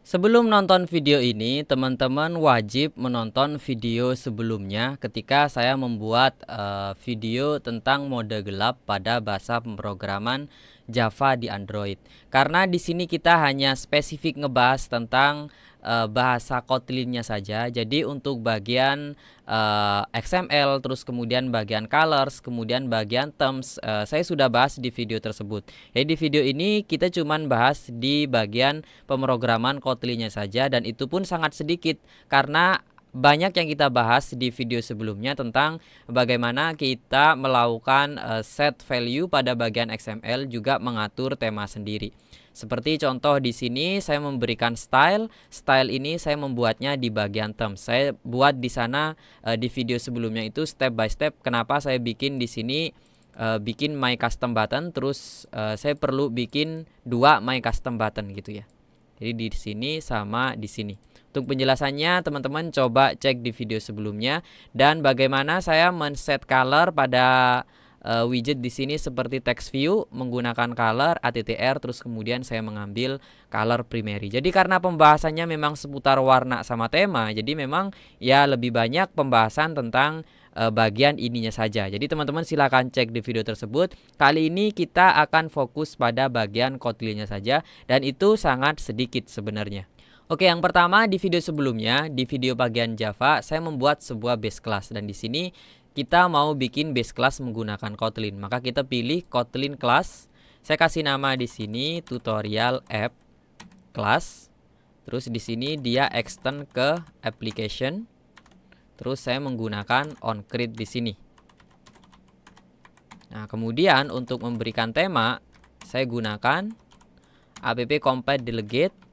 Sebelum nonton video ini, teman-teman wajib menonton video sebelumnya ketika saya membuat video tentang mode gelap pada bahasa pemrograman Java di Android. Karena di sini kita hanya spesifik ngebahas tentang bahasa Kotlin-nya saja. Jadi untuk bagian XML, terus kemudian bagian colors, kemudian bagian terms, saya sudah bahas di video tersebut. Jadi di video ini kita cuman bahas di bagian pemrograman Kotlin-nya saja, dan itu pun sangat sedikit karena banyak yang kita bahas di video sebelumnya tentang bagaimana kita melakukan set value pada bagian XML, juga mengatur tema sendiri. Seperti contoh di sini saya memberikan style. Style ini saya membuatnya di bagian terms. Saya buat di sana di video sebelumnya itu step by step kenapa saya bikin di sini bikin my custom button, terus saya perlu bikin 2 my custom button gitu ya. Jadi di sini sama di sini. Untuk penjelasannya teman-teman coba cek di video sebelumnya, dan bagaimana saya men-set color pada widget di sini seperti text view menggunakan color attr, terus kemudian saya mengambil color primary. Jadi karena pembahasannya memang seputar warna sama tema, jadi memang ya lebih banyak pembahasan tentang bagian ininya saja. Jadi teman-teman silakan cek di video tersebut. Kali ini kita akan fokus pada bagian Kotlin-nya saja, dan itu sangat sedikit sebenarnya. Oke, yang pertama di video sebelumnya, di video bagian Java, saya membuat sebuah base class, dan di sini kita mau bikin base class menggunakan Kotlin. Maka kita pilih Kotlin class. Saya kasih nama di sini tutorial app class. Terus di sini dia extend ke application. Terus saya menggunakan onCreate di sini. Nah, kemudian untuk memberikan tema, saya gunakan app-compat-delegate.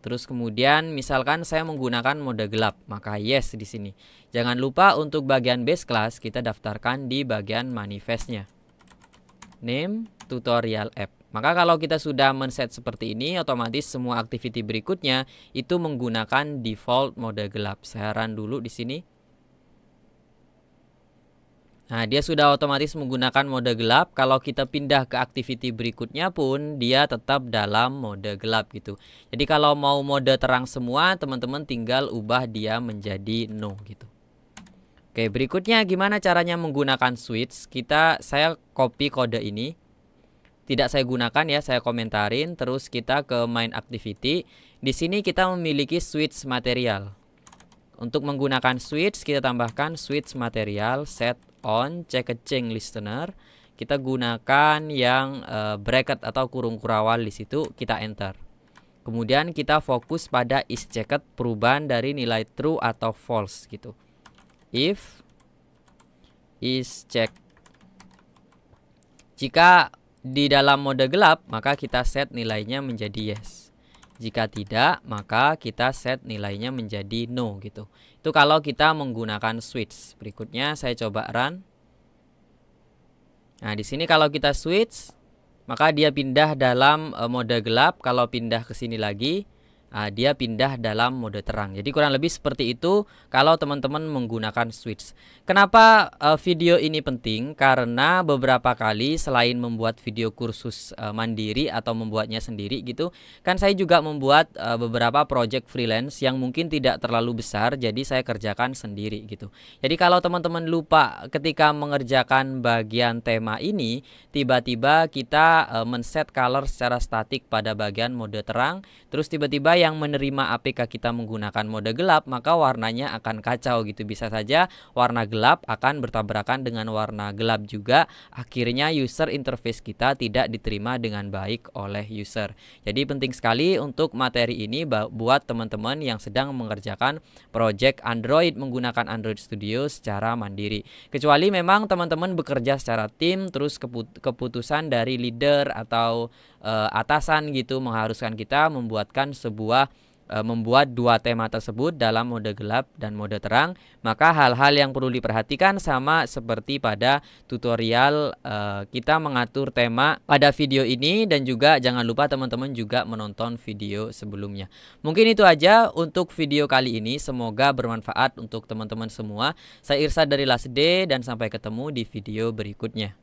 Terus kemudian misalkan saya menggunakan mode gelap, maka yes di sini. Jangan lupa untuk bagian base class kita daftarkan di bagian manifestnya. Name tutorial app. Maka kalau kita sudah men-set seperti ini, otomatis semua activity berikutnya itu menggunakan default mode gelap. Saya run dulu di sini. Nah, dia sudah otomatis menggunakan mode gelap. Kalau kita pindah ke activity berikutnya pun dia tetap dalam mode gelap gitu. Jadi kalau mau mode terang semua, teman-teman tinggal ubah dia menjadi no gitu. Oke, berikutnya gimana caranya menggunakan switch? Saya copy kode ini. Tidak saya gunakan ya, saya komentarin. Terus kita ke main activity. Di sini kita memiliki switch material. Untuk menggunakan switch kita tambahkan switch material set on checkchain listener. Kita gunakan yang bracket atau kurung kurawal, di situ kita enter. Kemudian kita fokus pada is checked, perubahan dari nilai true atau false gitu. If is checked, jika di dalam mode gelap maka kita set nilainya menjadi yes. Jika tidak, maka kita set nilainya menjadi no gitu. Itu kalau kita menggunakan switch. Berikutnya saya coba run. Nah, di sini kalau kita switch, maka dia pindah dalam mode gelap. Kalau pindah ke sini lagi, dia pindah dalam mode terang. Jadi kurang lebih seperti itu kalau teman-teman menggunakan switch. Kenapa video ini penting? Karena beberapa kali selain membuat video kursus mandiri atau membuatnya sendiri gitu, kan saya juga membuat beberapa project freelance yang mungkin tidak terlalu besar, jadi saya kerjakan sendiri gitu. Jadi kalau teman-teman lupa ketika mengerjakan bagian tema ini, tiba-tiba kita men-set color secara statik pada bagian mode terang, terus tiba-tiba yang menerima APK kita menggunakan mode gelap, maka warnanya akan kacau gitu. Bisa saja warna gelap akan bertabrakan dengan warna gelap juga, akhirnya user interface kita tidak diterima dengan baik oleh user. Jadi penting sekali untuk materi ini buat teman-teman yang sedang mengerjakan project Android menggunakan Android Studio secara mandiri. Kecuali memang teman-teman bekerja secara tim, terus keputusan dari leader atau atasan gitu mengharuskan kita membuat 2 tema tersebut dalam mode gelap dan mode terang, maka hal-hal yang perlu diperhatikan sama seperti pada tutorial kita mengatur tema pada video ini, dan juga jangan lupa teman-teman juga menonton video sebelumnya. Mungkin itu aja untuk video kali ini, semoga bermanfaat untuk teman-teman semua. Saya Irsad dari LasD dan sampai ketemu di video berikutnya.